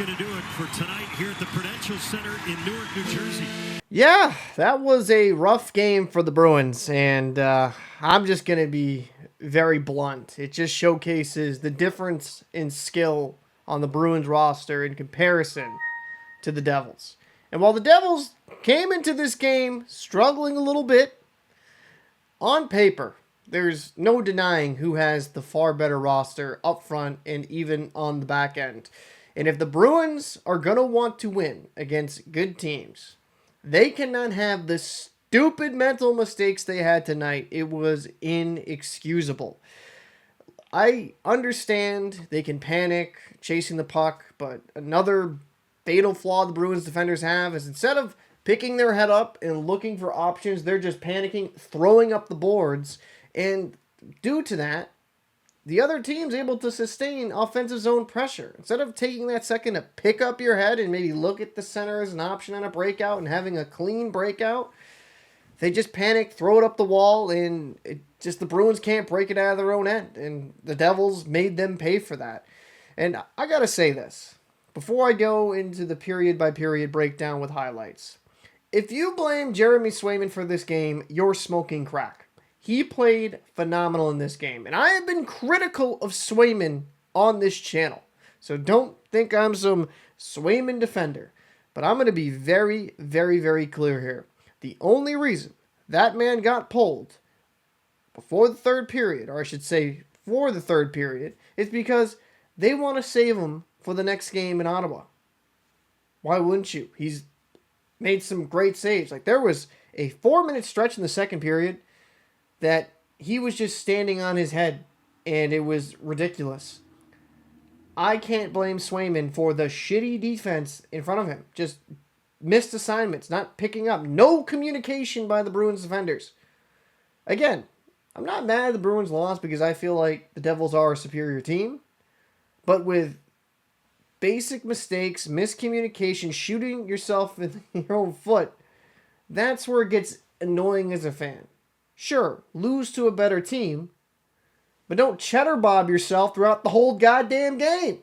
going to do it for tonight here at the Prudential Center in Newark, New Jersey. Yeah, that was a rough game for the Bruins, and I'm just going to be very blunt. It just showcases the difference in skill on the Bruins roster in comparison to the Devils. And while the Devils came into this game struggling a little bit, on paper, there's no denying who has the far better roster up front and even on the back end. And if the Bruins are going to want to win against good teams, they cannot have the stupid mental mistakes they had tonight. It was inexcusable. I understand they can panic chasing the puck, but another fatal flaw the Bruins defenders have is instead of picking their head up and looking for options, they're just panicking, throwing up the boards, and due to that, the other team's able to sustain offensive zone pressure. Instead of taking that second to pick up your head and maybe look at the center as an option on a breakout and having a clean breakout, they just panic, throw it up the wall, and the Bruins can't break it out of their own end. And the Devils made them pay for that. And I gotta say this, before I go into the period-by-period breakdown with highlights. If you blame Jeremy Swayman for this game, you're smoking crack. He played phenomenal in this game. And I have been critical of Swayman on this channel. So don't think I'm some Swayman defender. But I'm going to be very, very, very clear here. The only reason that man got pulled before the third period, or I should say for the third period, is because they want to save him for the next game in Ottawa. Why wouldn't you? He's made some great saves. Like, there was a 4-minute stretch in the second period that he was just standing on his head, and it was ridiculous. I can't blame Swayman for the shitty defense in front of him. Just missed assignments, not picking up. No communication by the Bruins defenders. Again, I'm not mad at the Bruins loss because I feel like the Devils are a superior team. But with basic mistakes, miscommunication, shooting yourself in your own foot, that's where it gets annoying as a fan. Sure, lose to a better team, but don't cheddar bob yourself throughout the whole goddamn game.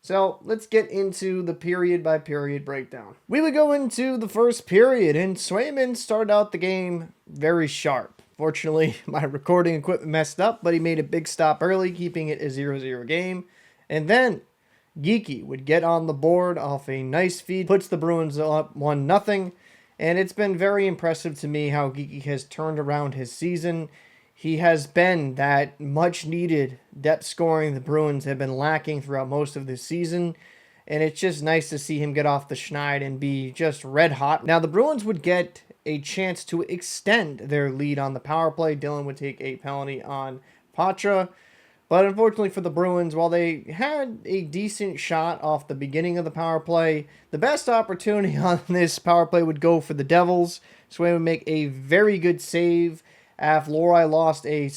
So let's get into the period-by-period breakdown. We would go into the first period, and Swayman started out the game very sharp. Fortunately, my recording equipment messed up, but he made a big stop early, keeping it a 0-0 game. And then Geekie would get on the board off a nice feed, puts the Bruins up 1-0. And it's been very impressive to me how Geekie has turned around his season. He has been that much-needed depth scoring the Bruins have been lacking throughout most of this season. And it's just nice to see him get off the schneid and be just red hot. Now, the Bruins would get a chance to extend their lead on the power play. Dylan would take a penalty on Patra. But unfortunately for the Bruins, while they had a decent shot off the beginning of the power play, the best opportunity on this power play would go for the Devils. Swayman would make a very good save after Lohrei lost a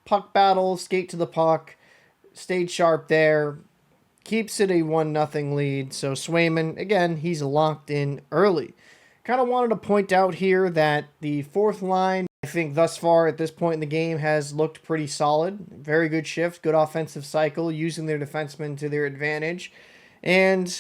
puck battle, skate to the puck, stayed sharp there, keeps it a 1-0 lead. So Swayman, again, he's locked in early. Kind of wanted to point out here that the fourth line, I think thus far at this point in the game, has looked pretty solid. Very good shift, good offensive cycle, using their defensemen to their advantage. And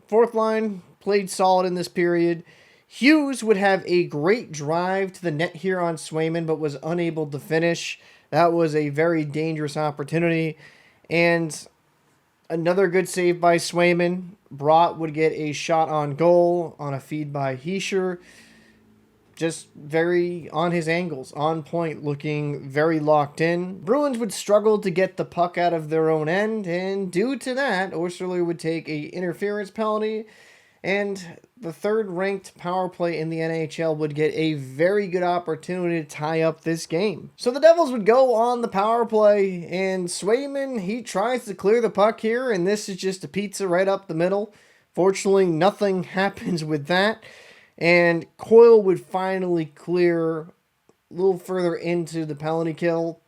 fourth line played solid in this period. Hughes would have a great drive to the net here on Swayman, but was unable to finish. That was a very dangerous opportunity. And another good save by Swayman. Brott would get a shot on goal on a feed by Hischier. Just very on his angles, on point, looking very locked in. Bruins would struggle to get the puck out of their own end, and due to that, Osterler would take an interference penalty, and the third-ranked power play in the NHL would get a very good opportunity to tie up this game. So the Devils would go on the power play, and Swayman, he tries to clear the puck here, and this is just a pizza right up the middle. Fortunately, nothing happens with that. And Coyle would finally clear a little further into the penalty kill.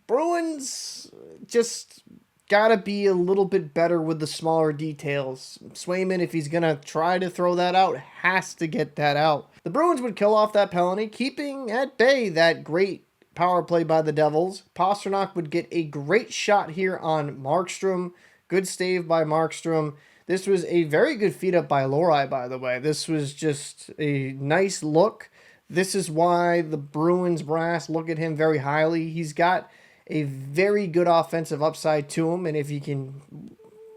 Bruins just gotta be a little bit better with the smaller details. Swayman, if he's gonna try to throw that out, has to get that out. The Bruins would kill off that penalty, keeping at bay that great power play by the Devils. Pastrnak would get a great shot here on Markstrom. Good save by Markstrom. This was a very good feed up by Lori, by the way. This was just a nice look. This is why the Bruins brass look at him very highly. He's got a very good offensive upside to him, and if he can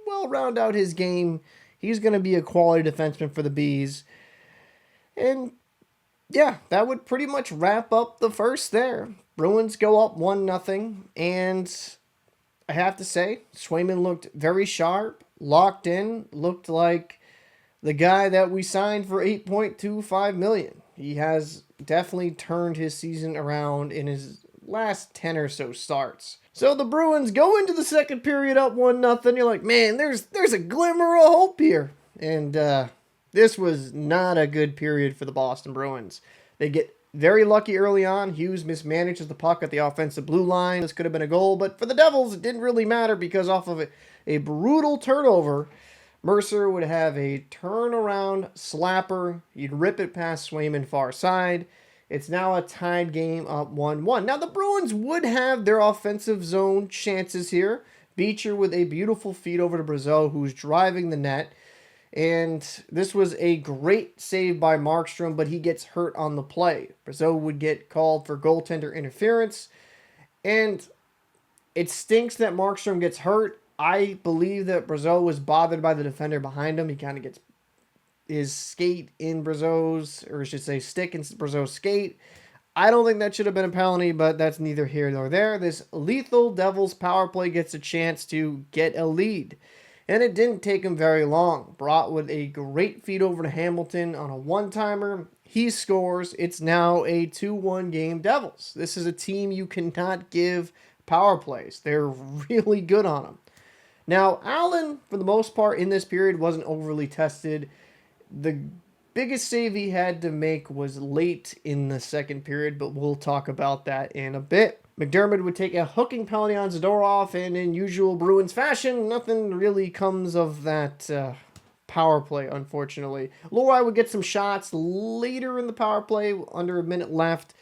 well round out his game, he's going to be a quality defenseman for the Bees. And yeah, that would pretty much wrap up the first there. Bruins go up 1-0, and I have to say, Swayman looked very sharp, locked in, looked like the guy that we signed for $8.25 million. He has definitely turned his season around in his last 10 or so starts. So the Bruins go into the second period up 1-0. You're like, man, there's a glimmer of hope here. And this was not a good period for the Boston Bruins. They get very lucky early on. Hughes mismanages the puck at the offensive blue line. This could have been a goal, but for the Devils, it didn't really matter because off of a brutal turnover, Mercer would have a turnaround slapper. You'd rip it past Swayman far side. It's now a tied game up 1-1. Now, the Bruins would have their offensive zone chances here. Beecher with a beautiful feed over to Brazeau, who's driving the net. And this was a great save by Markstrom, but he gets hurt on the play. Brazeau would get called for goaltender interference. And it stinks that Markstrom gets hurt. I believe that Brazeau was bothered by the defender behind him. He kind of gets his skate in Brazeau's, or I should say stick in Brazeau's skate. I don't think that should have been a penalty, but that's neither here nor there. This lethal Devils power play gets a chance to get a lead. And it didn't take him very long. Brought with a great feed over to Hamilton on a one-timer. He scores. It's now a 2-1 game Devils. This is a team you cannot give power plays. They're really good on them. Now, Allen, for the most part, in this period, wasn't overly tested. The biggest save he had to make was late in the second period, but we'll talk about that in a bit. McDermott would take a hooking penalty on Zadorov, and in usual Bruins fashion, nothing really comes of that power play, unfortunately. Lori would get some shots later in the power play, under a minute left,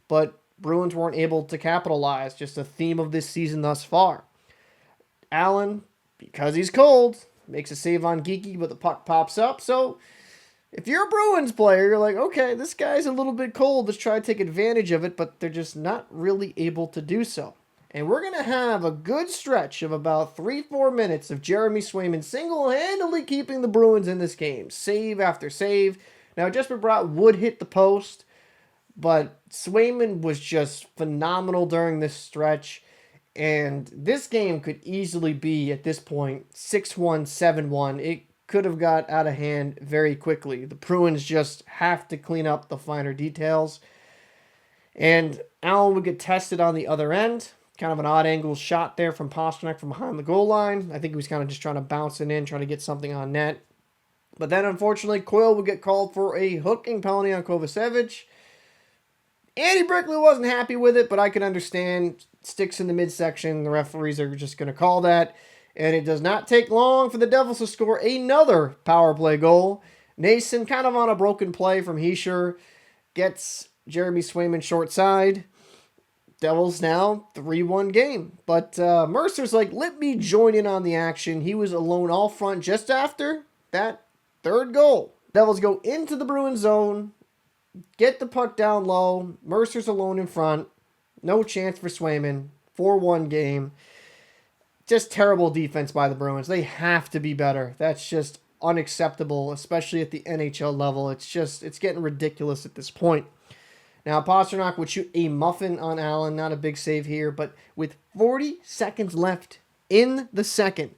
but Bruins weren't able to capitalize, just a theme of this season thus far. Allen, because he's cold, makes a save on Geeky, but the puck pops up, so if you're a Bruins player, you're like, okay, this guy's a little bit cold. Let's try to take advantage of it, but they're just not really able to do so. And we're going to have a good stretch of about 3-4 minutes of Jeremy Swayman single-handedly keeping the Bruins in this game. Save after save. Now, Jesper Bratt would hit the post, but Swayman was just phenomenal during this stretch. And this game could easily be, at this point, 6-1, 7-1. It could have got out of hand very quickly. The Bruins just have to clean up the finer details. And Allen would get tested on the other end. Kind of an odd angle shot there from Pastrnak from behind the goal line. I think he was kind of just trying to bounce it in, trying to get something on net. But then, unfortunately, Coyle would get called for a hooking penalty on Kovacevic. Andy Brickley wasn't happy with it, but I could understand. Sticks in the midsection. The referees are just going to call that. And it does not take long for the Devils to score another power play goal. Nason, kind of on a broken play from Heischer, gets Jeremy Swayman short side. Devils now 3-1 game. But Mercer's like, let me join in on the action. He was alone all front just after that third goal. Devils go into the Bruins zone, get the puck down low. Mercer's alone in front. No chance for Swayman. 4-1 game. Just terrible defense by the Bruins. They have to be better. That's just unacceptable, especially at the NHL level. It's getting ridiculous at this point. Now, Pastrnak would shoot a muffin on Allen. Not a big save here, but with 40 seconds left in the second,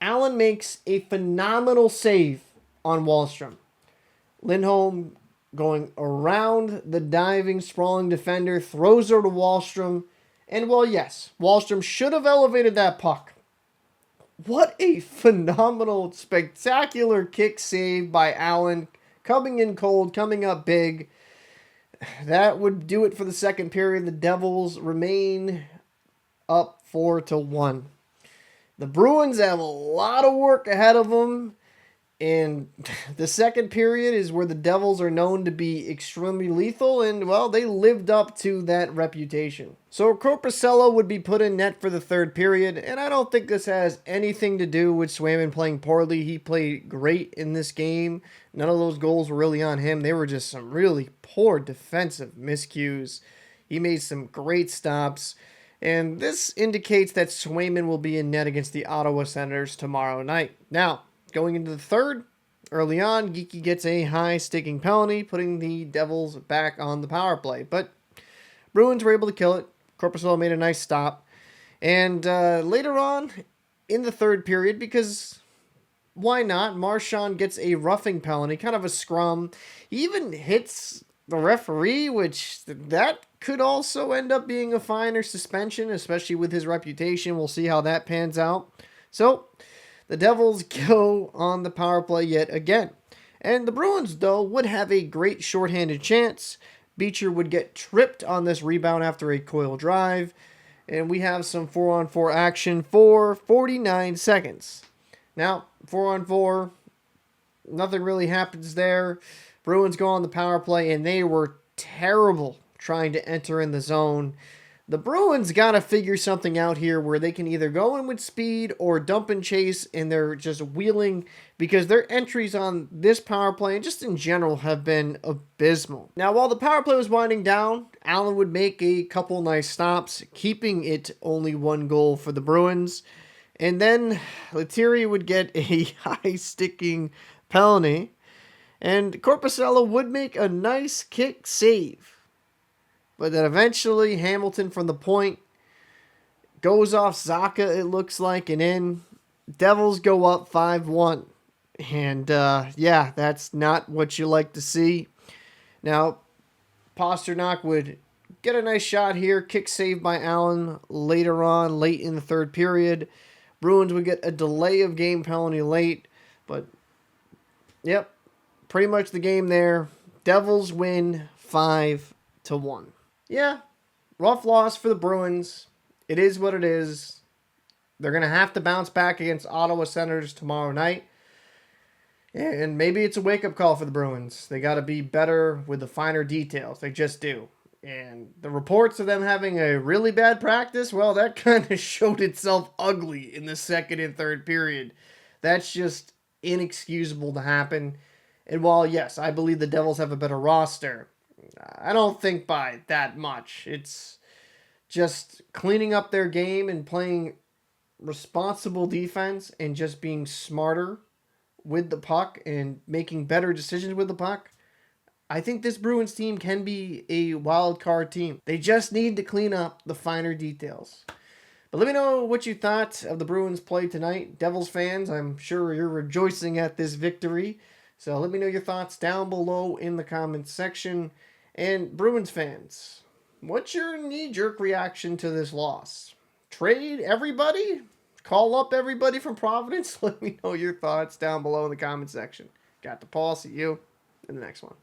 Allen makes a phenomenal save on Wahlstrom. Lindholm going around the diving, sprawling defender, throws her to Wahlstrom. And, well, yes, Wahlstrom should have elevated that puck. What a phenomenal, spectacular kick save by Allen. Coming in cold, coming up big. That would do it for the second period. The Devils remain up 4-1. The Bruins have a lot of work ahead of them. And the second period is where the Devils are known to be extremely lethal, and, well, they lived up to that reputation. So Korpisalo would be put in net for the third period, and I don't think this has anything to do with Swayman playing poorly. He played great in this game. None of those goals were really on him. They were just some really poor defensive miscues. He made some great stops, and this indicates that Swayman will be in net against the Ottawa Senators tomorrow night. Now, going into the third, early on, Geekie gets a high sticking penalty, putting the Devils back on the power play. But Bruins were able to kill it. Korpisalo made a nice stop. And later on in the third period, because why not, Markstrom gets a roughing penalty, kind of a scrum. He even hits the referee, which that could also end up being a fine or suspension, especially with his reputation. We'll see how that pans out. So the Devils go on the power play yet again. And the Bruins, though, would have a great shorthanded chance. Beecher would get tripped on this rebound after a coil drive. And we have some 4-on-4 action for 49 seconds. Now, 4-on-4, nothing really happens there. Bruins go on the power play, and they were terrible trying to enter in the zone. The Bruins got to figure something out here where they can either go in with speed or dump and chase, and they're just wheeling, because their entries on this power play and just in general have been abysmal. Now, while the power play was winding down, Allen would make a couple nice stops, keeping it only one goal for the Bruins. And then Lettieri would get a high-sticking penalty, and Korpisalo would make a nice kick save. But then eventually Hamilton from the point goes off Zacha, it looks like, and in. Devils go up 5-1. And, yeah, that's not what you like to see. Now, Pasternak would get a nice shot here. Kick saved by Allen later on, late in the third period. Bruins would get a delay of game penalty late. But, yep, pretty much the game there. Devils win 5-1. Yeah, rough loss for the Bruins. It is what it is. They're going to have to bounce back against Ottawa Senators tomorrow night. And maybe it's a wake-up call for the Bruins. They got to be better with the finer details. They just do. And the reports of them having a really bad practice, well, that kind of showed itself ugly in the second and third period. That's just inexcusable to happen. And while, yes, I believe the Devils have a better roster, I don't think by that much. It's just cleaning up their game and playing responsible defense and just being smarter with the puck and making better decisions with the puck. I think this Bruins team can be a wild card team. They just need to clean up the finer details. But let me know what you thought of the Bruins play tonight. Devils fans, I'm sure you're rejoicing at this victory. So let me know your thoughts down below in the comments section. And Bruins fans, what's your knee-jerk reaction to this loss? Trade everybody? Call up everybody from Providence? Let me know your thoughts down below in the comment section. Got the Paul. See you in the next one.